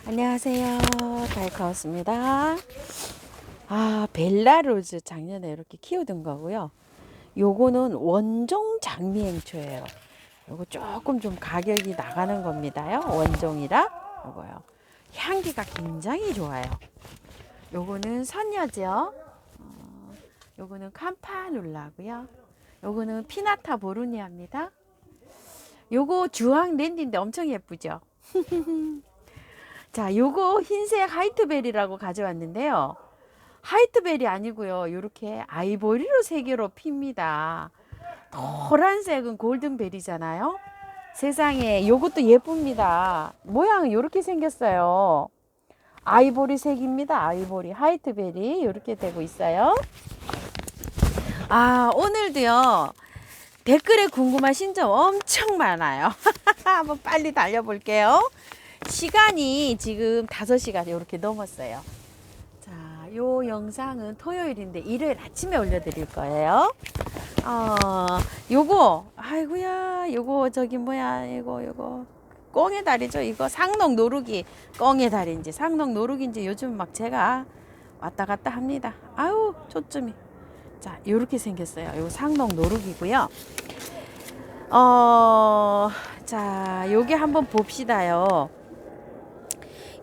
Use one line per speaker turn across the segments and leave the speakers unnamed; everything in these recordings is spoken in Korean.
안녕하세요. 달카우스입니다. 벨라로즈 작년에 이렇게 키우던 거고요. 요거는 원종 장미행초예요. 요거 조금 좀 가격이 나가는 겁니다요. 원종이라 요거요. 향기가 굉장히 좋아요. 요거는 선녀죠. 요거는 캄파눌라고요. 요거는 피나타 보르니아입니다. 요거 주황 랜디인데 엄청 예쁘죠. 자, 요거 흰색 하이트베리라고 가져왔는데요. 하이트베리 아니고요. 요렇게 아이보리로 세 개로 핍니다. 노란색은 골든베리잖아요. 세상에 요것도 예쁩니다. 모양은 요렇게 생겼어요. 아이보리 색입니다. 아이보리 하이트베리 요렇게 되고 있어요. 오늘도요. 댓글에 궁금하신 점 엄청 많아요. 한번 빨리 달려볼게요. 시간이 지금 5시가 이렇게 넘었어요. 자, 요 영상은 토요일인데 일요일 아침에 올려드릴 거예요. 요거, 아이고야, 요거 저기 뭐야, 요거 꽁의 다리죠. 이거 상록 노루기 꽁의 다리인지 상록 노루기인지 요즘 막 제가 왔다 갔다 합니다. 아우, 초점이. 자, 요렇게 생겼어요. 요거 상록 노루기고요. 자, 요게 한번 봅시다요.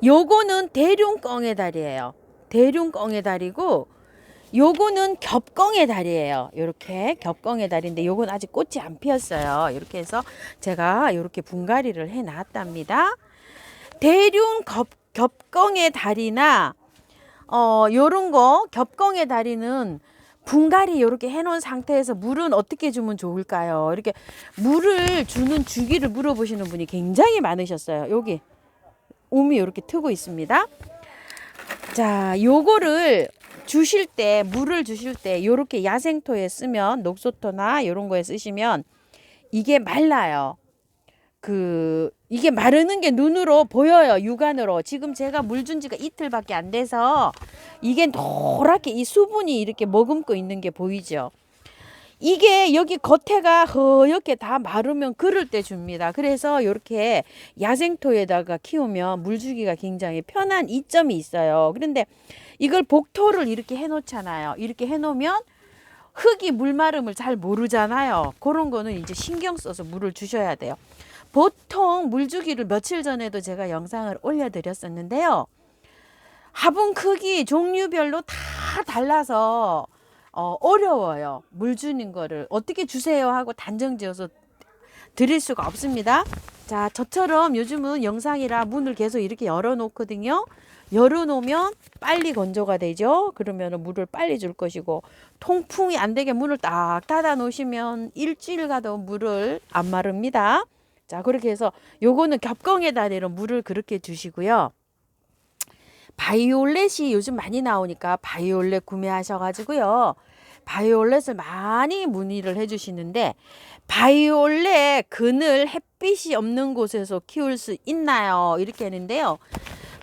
요거는 대륜꽁의 다리예요. 대륜꽁의 다리고 요거는 겹꽁의 다리예요. 요렇게 겹꽁의 다리인데 요건 아직 꽃이 안 피었어요. 이렇게 해서 제가 요렇게 분갈이를 해 놨답니다. 대륜 겹꽁의 다리나 요런 거 겹꽁의 다리는 분갈이 이렇게 해놓은 상태에서 물은 어떻게 주면 좋을까요? 이렇게 물을 주는 주기를 물어보시는 분이 굉장히 많으셨어요. 여기 우미 이렇게 트고 있습니다. 자, 요거를 주실 때 물을 주실 때 요렇게 야생토에 쓰면 녹소토나 요런 거에 쓰시면 이게 말라요. 이게 마르는 게 눈으로 보여요. 육안으로. 지금 제가 물 준 지가 이틀밖에 안 돼서 이게 노랗게 이 수분이 이렇게 머금고 있는 게 보이죠. 이게 여기 겉에가 허옇게 다 마르면 그럴 때 줍니다. 그래서 이렇게 야생토에다가 키우면 물 주기가 굉장히 편한 이점이 있어요. 그런데 이걸 복토를 이렇게 해 놓잖아요. 이렇게 해 놓으면 흙이 물마름을 잘 모르잖아요. 그런 거는 이제 신경 써서 물을 주셔야 돼요. 보통 물 주기를 며칠 전에도 제가 영상을 올려드렸었는데요. 화분 크기 종류별로 다 달라서 어려워요. 물 주는 거를 어떻게 주세요 하고 단정 지어서 드릴 수가 없습니다. 자, 저처럼 요즘은 영상이라 문을 계속 이렇게 열어 놓거든요. 열어 놓으면 빨리 건조가 되죠. 그러면 물을 빨리 줄 것이고, 통풍이 안 되게 문을 딱 닫아 놓으시면 일주일 가도 물을 안 마릅니다. 자, 그렇게 해서 요거는 겹꽁의 다리로 물을 그렇게 주시고요. 바이올렛이 요즘 많이 나오니까 바이올렛 구매하셔가지고요. 바이올렛을 많이 문의를 해주시는데, 바이올렛 그늘 햇빛이 없는 곳에서 키울 수 있나요? 이렇게 했는데요.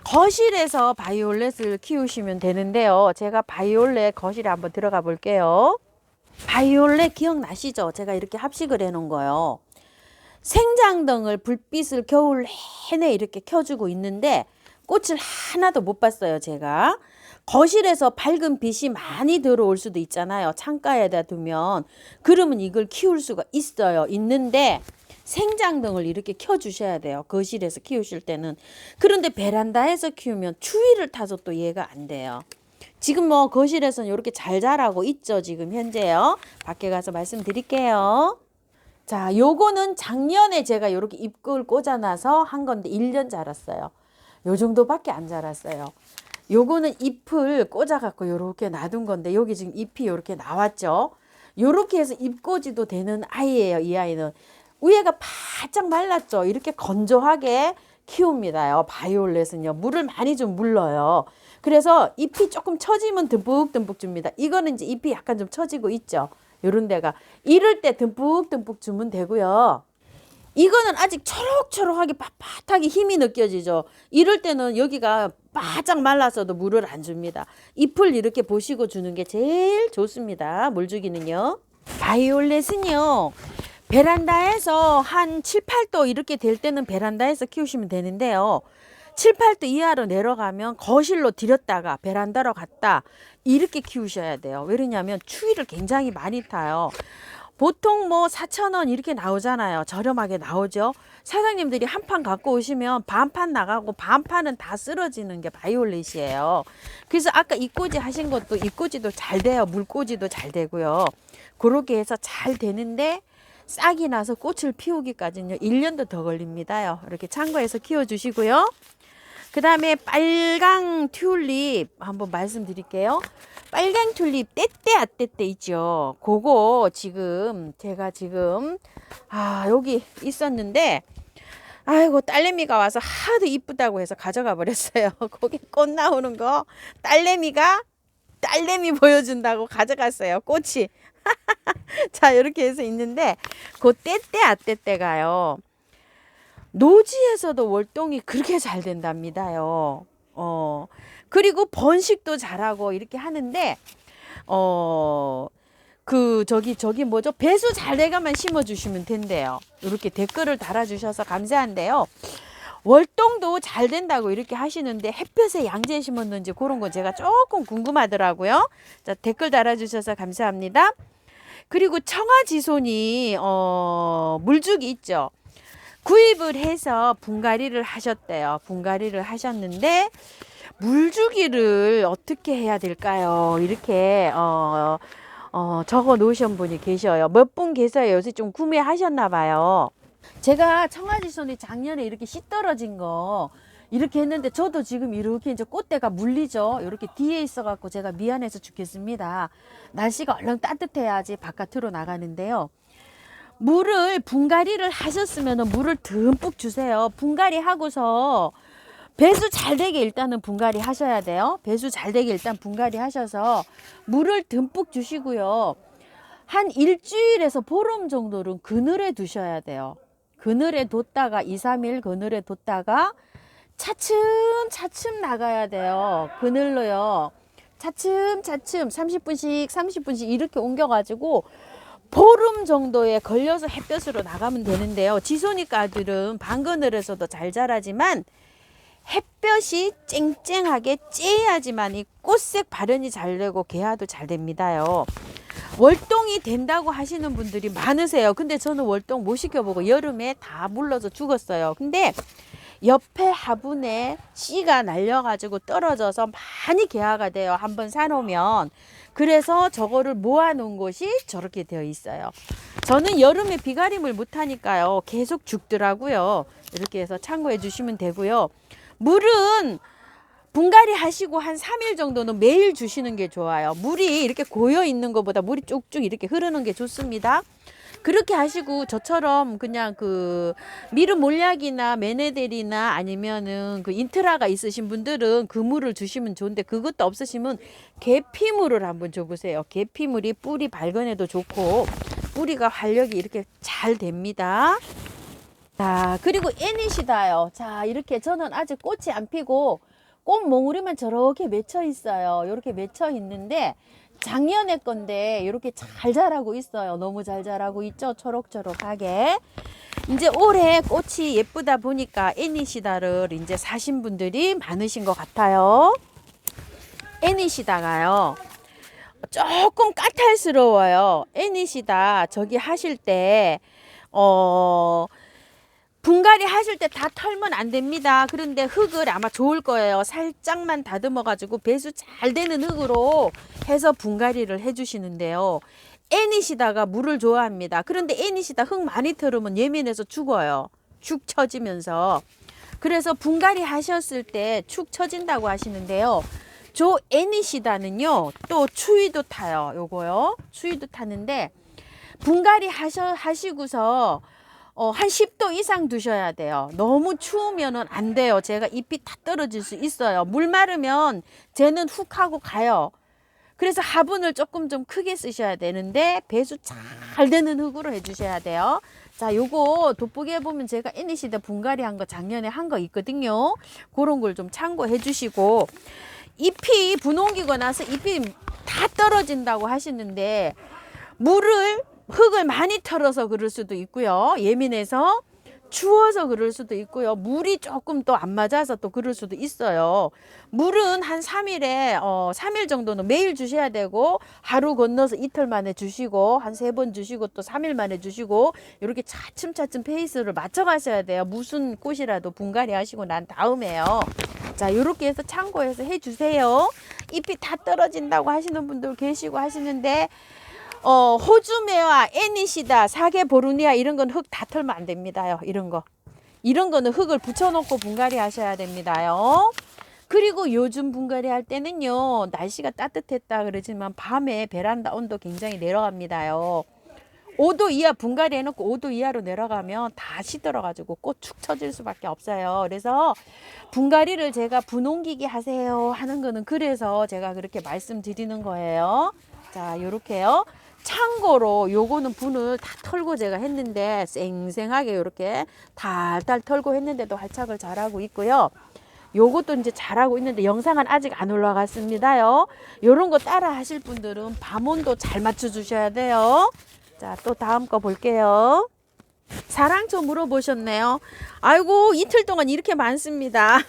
거실에서 바이올렛을 키우시면 되는데요. 제가 바이올렛 거실에 한번 들어가 볼게요. 바이올렛 기억나시죠? 제가 이렇게 합식을 해 놓은 거요. 생장등을 불빛을 겨울 내내 이렇게 켜주고 있는데 꽃을 하나도 못 봤어요. 제가 거실에서 밝은 빛이 많이 들어올 수도 있잖아요. 창가에다 두면 그러면 이걸 키울 수가 있는데 생장등을 이렇게 켜주셔야 돼요. 거실에서 키우실 때는. 그런데 베란다에서 키우면 추위를 타서 또 얘가 안 돼요. 지금 뭐 거실에서는 이렇게 잘 자라고 있죠. 지금 현재요. 밖에 가서 말씀드릴게요. 자, 요거는 작년에 제가 이렇게 잎을 꽂아놔서 한 건데 1년 자랐어요. 요 정도밖에 안 자랐어요. 요거는 잎을 꽂아갖고 요렇게 놔둔 건데 여기 지금 잎이 요렇게 나왔죠. 요렇게 해서 잎꽂이도 되는 아이예요. 이 아이는. 위에가 바짝 말랐죠. 이렇게 건조하게 키웁니다요. 바이올렛은요. 물을 많이 좀 물러요. 그래서 잎이 조금 처지면 듬뿍듬뿍 줍니다. 이거는 이제 잎이 약간 좀 처지고 있죠. 요런 데가. 이럴 때 듬뿍듬뿍 주면 되고요. 이거는 아직 초록초록하게 빳빳하게 힘이 느껴지죠. 이럴 때는 여기가 바짝 말라서도 물을 안 줍니다. 잎을 이렇게 보시고 주는 게 제일 좋습니다. 물 주기는요. 바이올렛은요. 베란다에서 한 7, 8도 이렇게 될 때는 베란다에서 키우시면 되는데요. 7, 8도 이하로 내려가면 거실로 들였다가 베란다로 갔다 이렇게 키우셔야 돼요. 왜냐하면 추위를 굉장히 많이 타요. 보통 뭐 4,000원 이렇게 나오잖아요. 저렴하게 나오죠. 사장님들이 한 판 갖고 오시면 반판 나가고 반판은 다 쓰러지는 게 바이올렛이에요. 그래서 아까 이꼬지 하신 것도 이꼬지도 잘 돼요. 물꼬지도 잘 되고요. 그렇게 해서 잘 되는데 싹이 나서 꽃을 피우기까지는요 1년도 더 걸립니다요. 이렇게 참고해서 키워주시고요. 그 다음에 빨강 튤립 한번 말씀드릴게요. 빨강 튤립 떼떼 아떼떼 있죠. 그거 지금 제가 여기 있었는데 아이고 딸내미가 와서 하도 이쁘다고 해서 가져가 버렸어요. 거기 꽃 나오는 거 딸내미 보여준다고 가져갔어요. 꽃이. 자 이렇게 해서 있는데 그 떼떼 아떼떼가요. 노지에서도 월동이 그렇게 잘 된답니다요. 그리고 번식도 잘하고 이렇게 하는데 저기 뭐죠? 배수 잘 돼가만 심어주시면 된대요. 이렇게 댓글을 달아주셔서 감사한데요. 월동도 잘 된다고 이렇게 하시는데 햇볕에 양지에 심었는지 그런 거 제가 조금 궁금하더라고요. 자, 댓글 달아주셔서 감사합니다. 그리고 청아지손이 물죽이 있죠. 구입을 해서 분갈이를 하셨대요. 분갈이를 하셨는데 물주기를 어떻게 해야 될까요? 이렇게 적어 놓으신 분이 계셔요. 몇 분 계세요. 요새 좀 구매하셨나 봐요. 제가 청아지손이 작년에 이렇게 씨 떨어진 거 이렇게 했는데 저도 지금 이렇게 이제 꽃대가 물리죠. 이렇게 뒤에 있어 갖고 제가 미안해서 죽겠습니다. 날씨가 얼른 따뜻해야지 바깥으로 나가는데요. 물을 분갈이를 하셨으면 물을 듬뿍 주세요. 분갈이 하고서 배수 잘 되게 일단은 분갈이 하셔야 돼요. 배수 잘 되게 일단 분갈이 하셔서 물을 듬뿍 주시고요. 한 일주일에서 보름 정도는 그늘에 두셔야 돼요. 그늘에 뒀다가 2, 3일 그늘에 뒀다가 차츰차츰 나가야 돼요. 그늘로요. 차츰차츰 30분씩 이렇게 옮겨가지고 보름 정도에 걸려서 햇볕으로 나가면 되는데요. 지소니까들은 반그늘에서도 잘 자라지만 햇볕이 쨍쨍하게 쬐야지만 이 꽃색 발현이 잘 되고 개화도 잘 됩니다요. 월동이 된다고 하시는 분들이 많으세요. 근데 저는 월동 못 시켜보고 여름에 다 물러서 죽었어요. 근데 옆에 화분에 씨가 날려가지고 떨어져서 많이 개화가 돼요. 한번 사놓으면. 그래서 저거를 모아놓은 곳이 저렇게 되어 있어요. 저는 여름에 비가림을 못하니까요. 계속 죽더라고요. 이렇게 해서 참고해 주시면 되고요. 물은 분갈이 하시고 한 3일 정도는 매일 주시는 게 좋아요. 물이 이렇게 고여 있는 것보다 물이 쭉쭉 이렇게 흐르는 게 좋습니다. 그렇게 하시고 저처럼 그냥 그 미르 몰약이나 메네델이나 아니면은 그 인트라가 있으신 분들은 그 물을 주시면 좋은데 그것도 없으시면 계피물을 한번 줘보세요. 계피물이 뿌리 발근에도 좋고 뿌리가 활력이 이렇게 잘 됩니다. 자, 그리고 애니시다요. 자, 이렇게 저는 아직 꽃이 안 피고 꽃 몽우리만 저렇게 맺혀 있어요. 이렇게 맺혀 있는데 작년에 건데 이렇게 잘 자라고 있어요. 너무 잘 자라고 있죠. 초록초록하게. 이제 올해 꽃이 예쁘다 보니까 애니시다를 이제 사신 분들이 많으신 것 같아요. 애니시다가요. 조금 까탈스러워요. 애니시다 저기 하실 때 분갈이 하실 때 다 털면 안 됩니다. 그런데 흙을 아마 좋을 거예요. 살짝만 다듬어 가지고 배수 잘 되는 흙으로 해서 분갈이를 해 주시는데요. 애니시다가 물을 좋아합니다. 그런데 애니시다 흙 많이 털으면 예민해서 죽어요. 축 처지면서. 그래서 분갈이 하셨을 때 축 처진다고 하시는데요. 저 애니시다는요. 또 추위도 타요. 요거요. 추위도 타는데 분갈이 하시고서 한 10도 이상 두셔야 돼요. 너무 추우면은 안 돼요. 제가 잎이 다 떨어질 수 있어요. 물 마르면 쟤는 훅 하고 가요. 그래서 화분을 조금 좀 크게 쓰셔야 되는데 배수 잘 되는 흙으로 해주셔야 돼요. 자, 요거 돋보기에 보면 제가 애니시다 분갈이 한 거 작년에 한 거 있거든요. 그런 걸 좀 참고해 주시고 잎이 분홍기고 나서 잎이 다 떨어진다고 하시는데 흙을 많이 털어서 그럴 수도 있고요. 예민해서 추워서 그럴 수도 있고요. 물이 조금 또 안 맞아서 또 그럴 수도 있어요. 물은 한 3일에 3일 정도는 매일 주셔야 되고, 하루 건너서 이틀 만에 주시고, 한 3번 주시고, 또 3일 만에 주시고, 이렇게 차츰차츰 페이스를 맞춰 가셔야 돼요. 무슨 꽃이라도 분갈이 하시고 난 다음에요. 자, 요렇게 해서 참고해서 해 주세요. 잎이 다 떨어진다고 하시는 분들 계시고 하시는데, 호주메와 애니시다, 사계 보르니아 이런 건 흙 다 털면 안 됩니다요. 이런 거는 흙을 붙여놓고 분갈이 하셔야 됩니다요. 그리고 요즘 분갈이 할 때는요, 날씨가 따뜻했다 그러지만 밤에 베란다 온도 굉장히 내려갑니다요. 5도 이하 분갈이 해놓고 5도 이하로 내려가면 다 시들어가지고 꽃 축 처질 수밖에 없어요. 그래서 분갈이를 제가 분홍기기 하세요 하는 거는 그래서 제가 그렇게 말씀드리는 거예요. 자, 요렇게요. 참고로 요거는 분을 다 털고 제가 했는데 쌩쌩하게 요렇게 달달 털고 했는데도 활착을 잘하고 있고요. 요것도 이제 잘하고 있는데 영상은 아직 안 올라갔습니다요. 요런 거 따라 하실 분들은 밤온도 잘 맞춰 주셔야 돼요. 자, 또 다음 거 볼게요. 사랑초 물어보셨네요. 아이고, 이틀 동안 이렇게 많습니다.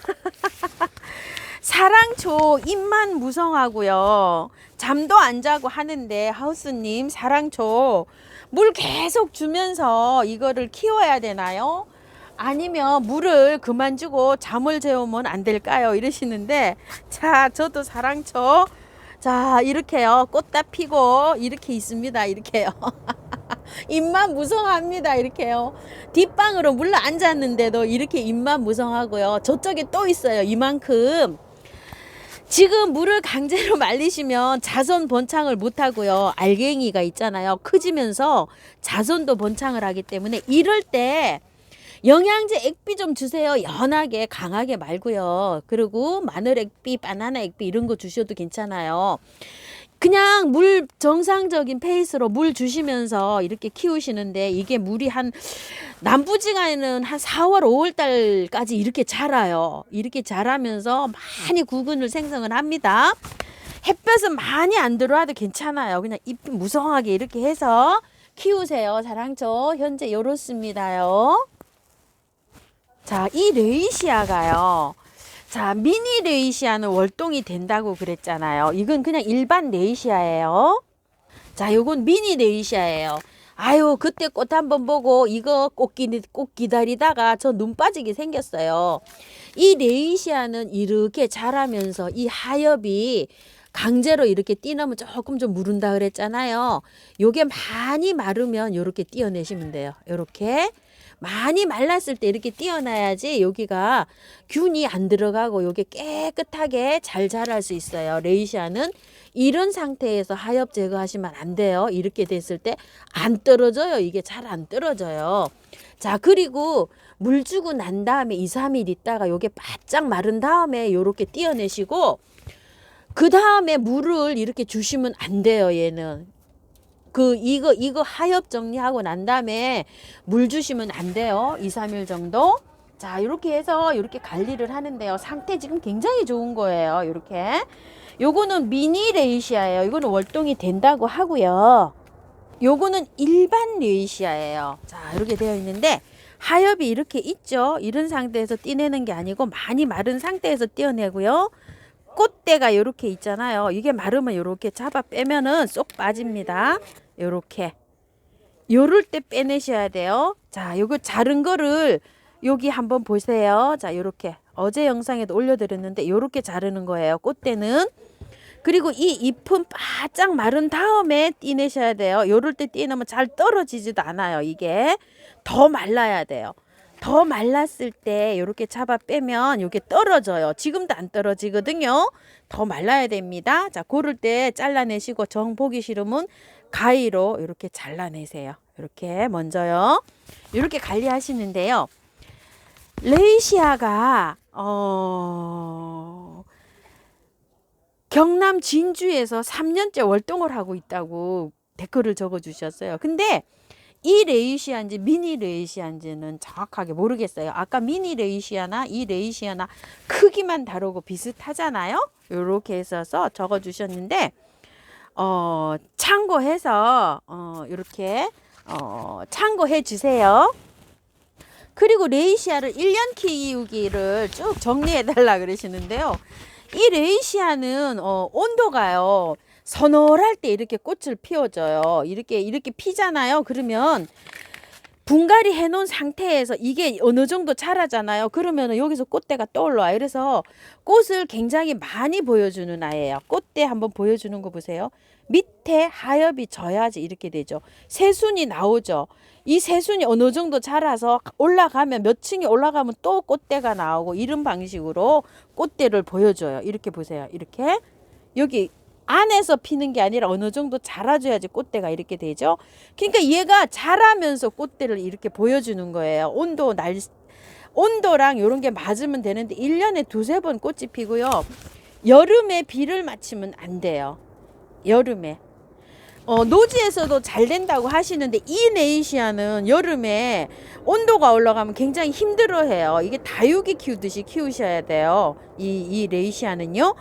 사랑초 잎만 무성하고요. 잠도 안 자고 하는데 하우스님, 사랑초 물 계속 주면서 이거를 키워야 되나요? 아니면 물을 그만 주고 잠을 재우면 안 될까요? 이러시는데, 자, 저도 사랑초, 자, 이렇게요. 꽃 다 피고 이렇게 있습니다. 이렇게요. 잎만 무성합니다. 이렇게요. 뒷방으로 물러 앉았는데도 이렇게 잎만 무성하고요. 저쪽에 또 있어요. 이만큼. 지금 물을 강제로 말리시면 자손 번창을 못하고요. 알갱이가 있잖아요. 커지면서 자손도 번창을 하기 때문에 이럴 때 영양제 액비 좀 주세요. 연하게 강하게 말고요. 그리고 마늘 액비, 바나나 액비 이런 거 주셔도 괜찮아요. 그냥 물 정상적인 페이스로 물 주시면서 이렇게 키우시는데 이게 물이 한 남부지간에는 한 4월 5월 달까지 이렇게 자라요. 이렇게 자라면서 많이 구근을 생성을 합니다. 햇볕은 많이 안 들어와도 괜찮아요. 그냥 잎 무성하게 이렇게 해서 키우세요. 사랑초 현재 이렇습니다요. 자, 이 레이시아가요. 자, 미니 레이시아는 월동이 된다고 그랬잖아요. 이건 그냥 일반 레이시아예요. 자, 요건 미니 레이시아예요. 아유, 그때 꽃 한번 보고 이거 꽃 기다리다가 저 눈 빠지게 생겼어요. 이 레이시아는 이렇게 자라면서 이 하엽이 강제로 이렇게 띄놓으면 조금 좀 무른다 그랬잖아요. 요게 많이 마르면 요렇게 띄어내시면 돼요. 요렇게. 많이 말랐을 때 이렇게 띄어놔야지 여기가 균이 안 들어가고 요게 깨끗하게 잘 자랄 수 있어요. 레이시아는 이런 상태에서 하엽 제거하시면 안 돼요. 이렇게 됐을 때 안 떨어져요. 이게 잘 안 떨어져요. 자, 그리고 물 주고 난 다음에 2, 3일 있다가 요게 바짝 마른 다음에 요렇게 띄어내시고 그 다음에 물을 이렇게 주시면 안 돼요. 얘는. 이거 하엽 정리하고 난 다음에 물 주시면 안 돼요. 2, 3일 정도. 자, 이렇게 해서 이렇게 관리를 하는데요. 상태 지금 굉장히 좋은 거예요. 이렇게. 요거는 미니 레이시아예요. 이거는 월동이 된다고 하고요. 요거는 일반 레이시아예요. 자, 이렇게 되어 있는데 하엽이 이렇게 있죠. 이런 상태에서 띄내는 게 아니고 많이 마른 상태에서 띄어내고요. 꽃대가 이렇게 있잖아요. 이게 마르면 이렇게 잡아 빼면은 쏙 빠집니다. 요렇게. 요럴 때 빼내셔야 돼요. 자, 요거 자른 거를 여기 한번 보세요. 자, 요렇게. 어제 영상에도 올려드렸는데 요렇게 자르는 거예요. 꽃대는. 그리고 이 잎은 바짝 마른 다음에 띄내셔야 돼요. 요럴 때 띄내면 잘 떨어지지도 않아요. 이게. 더 말라야 돼요. 더 말랐을 때 이렇게 잡아 빼면 이게 떨어져요. 지금도 안 떨어지거든요. 더 말라야 됩니다. 자, 고를 때 잘라내시고 정 보기 싫으면 가위로 이렇게 잘라내세요. 이렇게 먼저요. 이렇게 관리하시는데요. 레이시아가 경남 진주에서 3년째 월동을 하고 있다고 댓글을 적어주셨어요. 근데 이 레이시아인지 미니 레이시아인지는 정확하게 모르겠어요. 아까 미니 레이시아나 이 레이시아나 크기만 다르고 비슷하잖아요. 이렇게 해서 적어주셨는데 참고해서 이렇게 참고해 주세요. 그리고 레이시아를 1년 키우기를 쭉 정리해 달라 그러시는데요. 이 레이시아는 온도가요. 서늘할 때 이렇게 꽃을 피워줘요. 이렇게 피잖아요. 그러면 분갈이 해 놓은 상태에서 이게 어느 정도 자라잖아요. 그러면 여기서 꽃대가 떠올라와요. 그래서 꽃을 굉장히 많이 보여주는 아이예요. 꽃대 한번 보여주는 거 보세요. 밑에 하엽이 져야지 이렇게 되죠. 새순이 나오죠. 이 새순이 어느 정도 자라서 올라가면 몇 층이 올라가면 또 꽃대가 나오고 이런 방식으로 꽃대를 보여줘요. 이렇게 보세요. 이렇게 여기 안에서 피는 게 아니라 어느 정도 자라줘야지 꽃대가 이렇게 되죠. 그러니까 얘가 자라면서 꽃대를 이렇게 보여주는 거예요. 온도랑 이런 게 맞으면 되는데 1년에 두세 번 꽃이 피고요. 여름에 비를 맞추면 안 돼요. 여름에. 노지에서도 잘 된다고 하시는데 이 네이시아는 여름에 온도가 올라가면 굉장히 힘들어해요. 이게 다육이 키우듯이 키우셔야 돼요. 이 레이시아는요.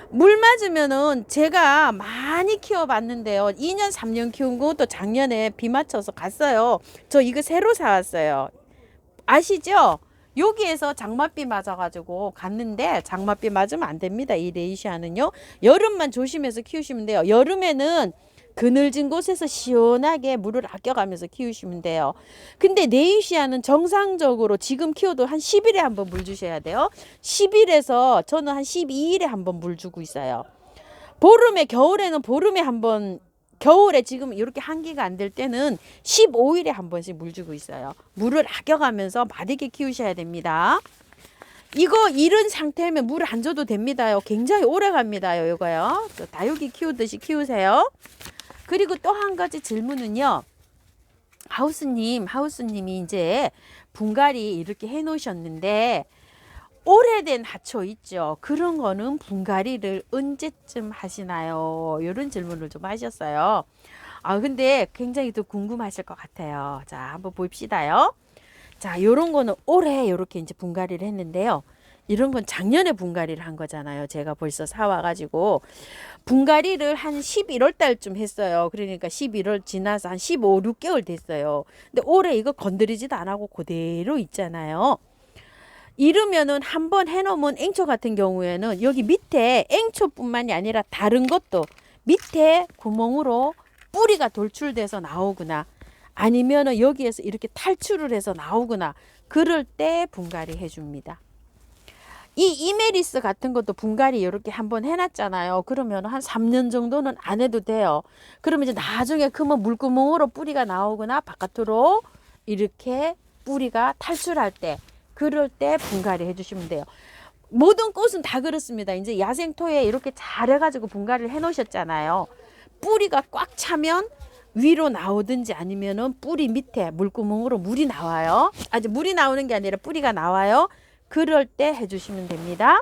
물 맞으면은 제가 많이 키워봤는데요. 2년 3년 키운 것도 작년에 비 맞춰서 갔어요. 저 이거 새로 사왔어요. 아시죠? 여기에서 장맛비 맞아가지고 갔는데 장맛비 맞으면 안 됩니다. 이 레이시아는요. 여름만 조심해서 키우시면 돼요. 여름에는 그늘진 곳에서 시원하게 물을 아껴가면서 키우시면 돼요. 근데 네이시아는 정상적으로 지금 키워도 한 10일에 한번 물 주셔야 돼요. 10일에서 저는 한 12일에 한번 물 주고 있어요. 겨울에는 보름에 한번, 겨울에 지금 이렇게 한기가 안 될 때는 15일에 한 번씩 물 주고 있어요. 물을 아껴가면서 맛있게 키우셔야 됩니다. 이거 이런 상태면 물 안 줘도 됩니다요. 굉장히 오래 갑니다요. 이거요. 다육이 키우듯이 키우세요. 그리고 또 한 가지 질문은요. 하우스님이 이제 분갈이 이렇게 해 놓으셨는데 오래된 하초 있죠. 그런 거는 분갈이를 언제쯤 하시나요? 이런 질문을 좀 하셨어요. 근데 굉장히 또 궁금하실 것 같아요. 자, 한번 봅시다요. 자, 요런 거는 올해 이렇게 이제 분갈이를 했는데요. 이런 건 작년에 분갈이를 한 거잖아요. 제가 벌써 사와가지고 분갈이를 한 11월 달쯤 했어요. 그러니까 11월 지나서 한 15, 6개월 됐어요. 근데 올해 이거 건드리지도 안 하고 그대로 있잖아요. 이러면은 한번 해놓으면 앵초 같은 경우에는 여기 밑에 앵초뿐만이 아니라 다른 것도 밑에 구멍으로 뿌리가 돌출돼서 나오거나 아니면은 여기에서 이렇게 탈출을 해서 나오거나 그럴 때 분갈이 해줍니다. 이 이메리스 같은 것도 분갈이 이렇게 한번 해놨잖아요. 그러면 한 3년 정도는 안 해도 돼요. 그러면 이제 나중에 크면 물구멍으로 뿌리가 나오거나 바깥으로 이렇게 뿌리가 탈출할 때 그럴 때 분갈이 해주시면 돼요. 모든 꽃은 다 그렇습니다. 이제 야생토에 이렇게 잘 해가지고 분갈이를 해놓으셨잖아요. 뿌리가 꽉 차면 위로 나오든지 아니면은 뿌리 밑에 물구멍으로 물이 나와요. 아직 물이 나오는 게 아니라 뿌리가 나와요. 그럴 때 해주시면 됩니다.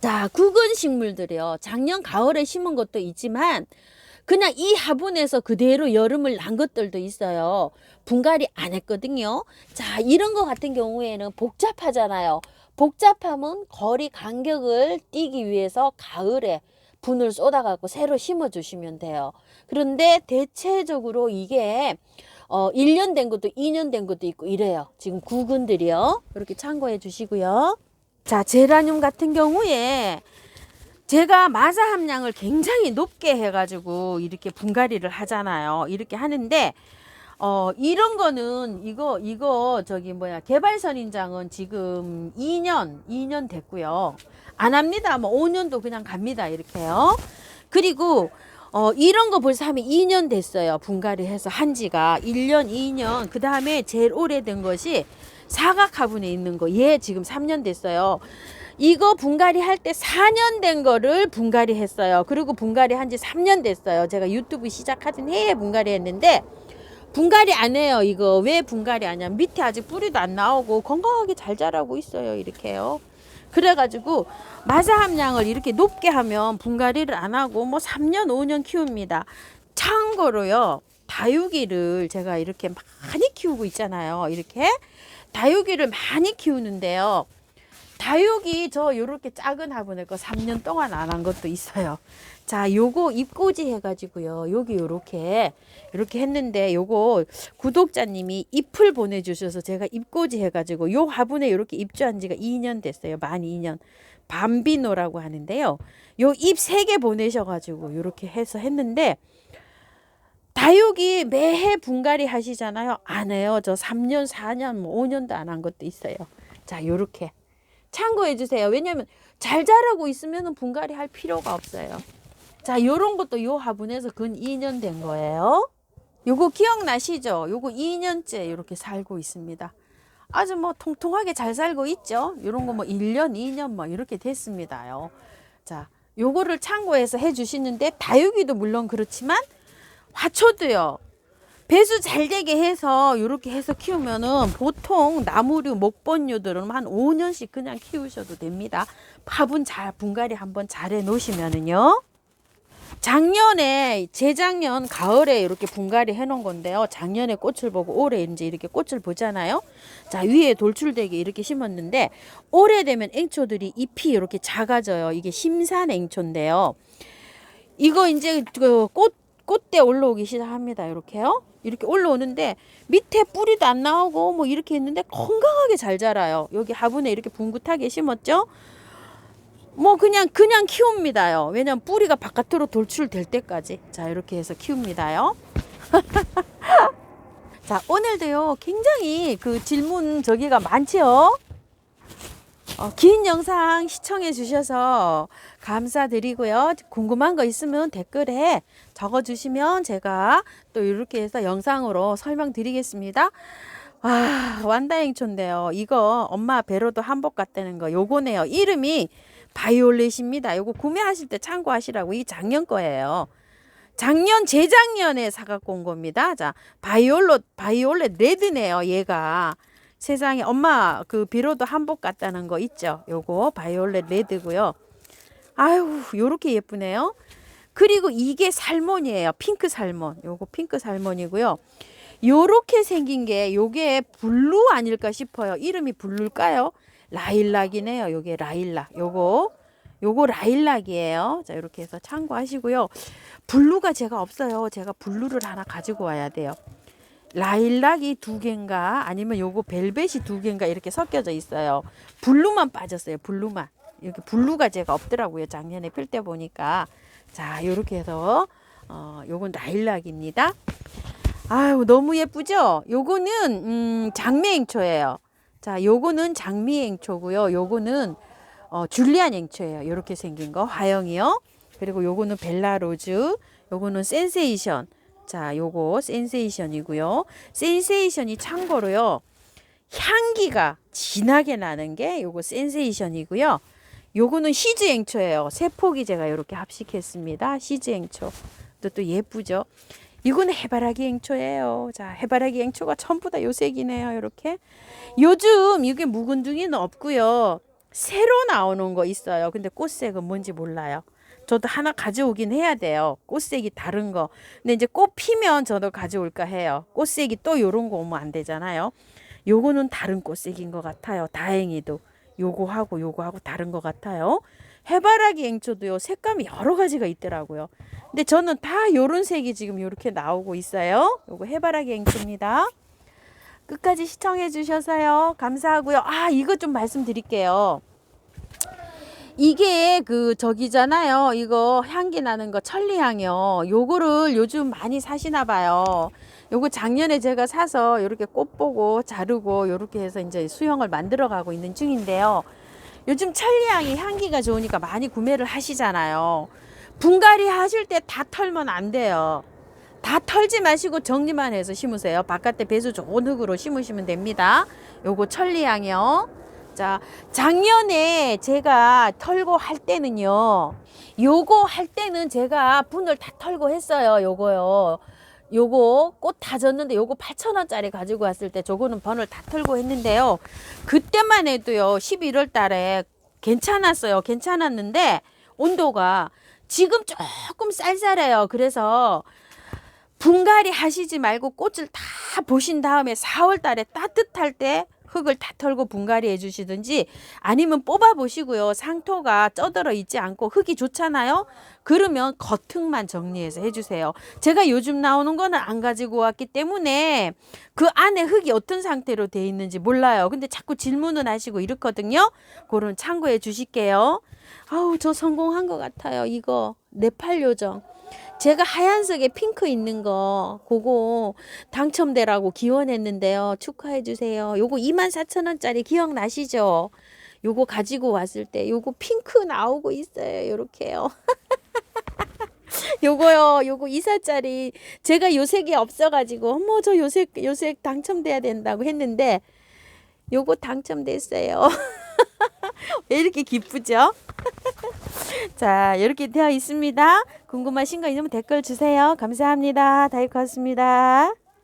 자, 굵은 식물들이요. 작년 가을에 심은 것도 있지만 그냥 이 화분에서 그대로 여름을 난 것들도 있어요. 분갈이 안 했거든요. 자, 이런 거 같은 경우에는 복잡하잖아요. 복잡하면 거리 간격을 띄기 위해서 가을에 분을 쏟아갖고 새로 심어주시면 돼요. 그런데 대체적으로 이게 1년 된 것도 2년 된 것도 있고 이래요. 지금 구근들이요. 이렇게 참고해 주시고요. 자, 제라늄 같은 경우에 제가 마사 함량을 굉장히 높게 해가지고 이렇게 분갈이를 하잖아요. 이렇게 하는데 이런 거는 이거 저기 뭐야 개발선인장은 지금 2년 됐고요. 안 합니다. 뭐 5년도 그냥 갑니다. 이렇게요. 그리고 이런 거 벌써 하면 2년 됐어요. 분갈이 해서 한 지가 1년, 2년. 그 다음에 제일 오래된 것이 사각 화분에 있는 거. 얘 지금 3년 됐어요. 이거 분갈이 할 때 4년 된 거를 분갈이 했어요. 그리고 분갈이 한 지 3년 됐어요. 제가 유튜브 시작하던 해에 분갈이 했는데 분갈이 안 해요. 이거 왜 분갈이 안 하냐면 밑에 아직 뿌리도 안 나오고 건강하게 잘 자라고 있어요. 이렇게요. 그래가지고 마사 함량을 이렇게 높게 하면 분갈이를 안 하고 뭐 3년 5년 키웁니다. 참고로요, 다육이를 제가 이렇게 많이 키우고 있잖아요. 이렇게 다육이를 많이 키우는데요, 다육이 저 요렇게 작은 화분에 거 3년 동안 안 한 것도 있어요. 자, 요거 잎꽂이 해가지고요. 여기 요렇게 했는데 요거 구독자님이 잎을 보내주셔서 제가 잎꽂이 해가지고 요 화분에 요렇게 입주한 지가 2년 됐어요. 만 2년. 밤비노라고 하는데요. 요 잎 3개 보내셔가지고 요렇게 해서 했는데 다육이 매해 분갈이 하시잖아요. 안 해요. 저 3년, 4년, 뭐 5년도 안 한 것도 있어요. 자, 요렇게 참고해 주세요. 왜냐하면 잘 자라고 있으면 분갈이 할 필요가 없어요. 자, 요런 것도 요 화분에서 근 2년 된 거예요. 요거 기억나시죠? 요거 2년째 이렇게 살고 있습니다. 아주 뭐 통통하게 잘 살고 있죠. 요런 거 뭐 1년, 2년 뭐 이렇게 됐습니다요. 자, 요거를 참고해서 해 주시는데 다육이도 물론 그렇지만 화초도요. 배수 잘 되게 해서 이렇게 해서 키우면은 보통 나무류 목본류들은 한 5년씩 그냥 키우셔도 됩니다. 화분 잘 분갈이 한번 잘 해 놓으시면은요. 작년에 재작년 가을에 이렇게 분갈이 해 놓은 건데요. 작년에 꽃을 보고 올해 이제 이렇게 꽃을 보잖아요. 자, 위에 돌출되게 이렇게 심었는데 올해 되면 앵초들이 잎이 이렇게 작아져요. 이게 심산 앵초인데요. 이거 이제 그 꽃대 올라오기 시작합니다. 이렇게요. 이렇게 올라오는데 밑에 뿌리도 안 나오고 뭐 이렇게 했는데 건강하게 잘 자라요. 여기 화분에 이렇게 붕긋하게 심었죠. 뭐 그냥 키웁니다요. 왜냐면 뿌리가 바깥으로 돌출될 때까지. 자, 이렇게 해서 키웁니다요. 자, 오늘도요 굉장히 그 질문 저기가 많죠. 긴 영상 시청해 주셔서 감사드리고요. 궁금한 거 있으면 댓글에 적어 주시면 제가 또 이렇게 해서 영상으로 설명드리겠습니다. 아, 완다행초인데요. 이거 엄마 배로도 한복 같다는 거 요거네요. 이름이 바이올렛입니다. 요거 구매하실 때 참고하시라고. 이 작년 거예요. 작년 재작년에 사갖고 온 겁니다. 자, 바이올렛 레드네요. 얘가 세상에 엄마 그 비로도 한복 같다는 거 있죠. 요거 바이올렛 레드고요. 아유, 요렇게 예쁘네요. 그리고 이게 살몬이에요. 핑크 살몬. 요거 핑크 살몬이고요. 요렇게 생긴 게 요게 블루 아닐까 싶어요. 이름이 블루일까요? 라일락이네요. 요게 라일락. 요거 라일락이에요. 자, 이렇게 해서 참고하시고요. 블루가 제가 없어요. 제가 블루를 하나 가지고 와야 돼요. 라일락이 2개인가 아니면 요거 벨벳이 2개인가 이렇게 섞여져 있어요. 블루만 빠졌어요. 블루만. 여기 블루가 제가 없더라고요. 작년에 필 때 보니까. 자, 요렇게 해서 요건 라일락입니다. 아유, 너무 예쁘죠? 요거는 장미앵초예요. 자, 요거는 장미앵초고요. 요거는 줄리안 앵초예요. 요렇게 생긴 거 화형이요. 그리고 요거는 벨라로즈, 요거는 센세이션. 자, 요거 센세이션이고요. 센세이션이 참고로요. 향기가 진하게 나는 게 요거 센세이션이고요. 요거는 시즈앵초예요. 세 폭이 제가 이렇게 합식했습니다. 시즈앵초. 또 예쁘죠? 이거는 해바라기 앵초예요. 자, 해바라기 앵초가 전부 다 요 색이네요. 이렇게. 요즘 이게 묵은둥이는 없고요. 새로 나오는 거 있어요. 근데 꽃색은 뭔지 몰라요. 저도 하나 가져오긴 해야 돼요. 꽃색이 다른 거. 근데 이제 꽃 피면 저도 가져올까 해요. 꽃색이 또 요런 거 오면 안 되잖아요. 요거는 다른 꽃색인 것 같아요. 다행히도. 요거하고 다른 것 같아요. 해바라기 앵초도요. 색감이 여러 가지가 있더라고요. 근데 저는 다 요런 색이 지금 요렇게 나오고 있어요. 요거 해바라기 앵초입니다. 끝까지 시청해 주셔서요. 감사하고요. 아, 이거 좀 말씀드릴게요. 이게 그 저기잖아요. 이거 향기 나는 거 천리향이요. 요거를 요즘 많이 사시나 봐요. 요거 작년에 제가 사서 이렇게 꽃 보고 자르고 이렇게 해서 이제 수영을 만들어 가고 있는 중인데요. 요즘 천리향이 향기가 좋으니까 많이 구매를 하시잖아요. 분갈이 하실 때 다 털면 안 돼요. 다 털지 마시고 정리만 해서 심으세요. 바깥에 배수 좋은 흙으로 심으시면 됩니다. 요거 천리향이요. 자, 작년에 제가 털고 할 때는요. 요거 할 때는 제가 분을 다 털고 했어요. 요거요. 요거 꽃 다 졌는데 요거 8,000원짜리 가지고 왔을 때 저거는 번을 다 털고 했는데요. 그때만 해도요. 11월 달에 괜찮았어요. 괜찮았는데 온도가 지금 조금 쌀쌀해요. 그래서 분갈이 하시지 말고 꽃을 다 보신 다음에 4월 달에 따뜻할 때 흙을 다 털고 분갈이 해주시든지 아니면 뽑아 보시고요. 상토가 쪄들어 있지 않고 흙이 좋잖아요. 그러면 겉흙만 정리해서 해주세요. 제가 요즘 나오는 거는 안 가지고 왔기 때문에 그 안에 흙이 어떤 상태로 돼 있는지 몰라요. 근데 자꾸 질문은 하시고 이렇거든요. 그런 참고해 주실게요. 아우, 저 성공한 것 같아요. 이거 네팔 요정. 제가 하얀색에 핑크 있는 거 그거 당첨되라고 기원했는데요. 축하해 주세요. 요거 24,000원짜리 기억나시죠? 요거 가지고 왔을 때 요거 핑크 나오고 있어요. 요렇게요. 요거요. 요거 이사짜리 제가 요색이 없어가지고 어머 저 요색 당첨돼야 된다고 했는데 요거 당첨됐어요. 왜 이렇게 기쁘죠? 자, 이렇게 되어 있습니다. 궁금하신 거 있으면 댓글 주세요. 감사합니다. 다이코였습니다.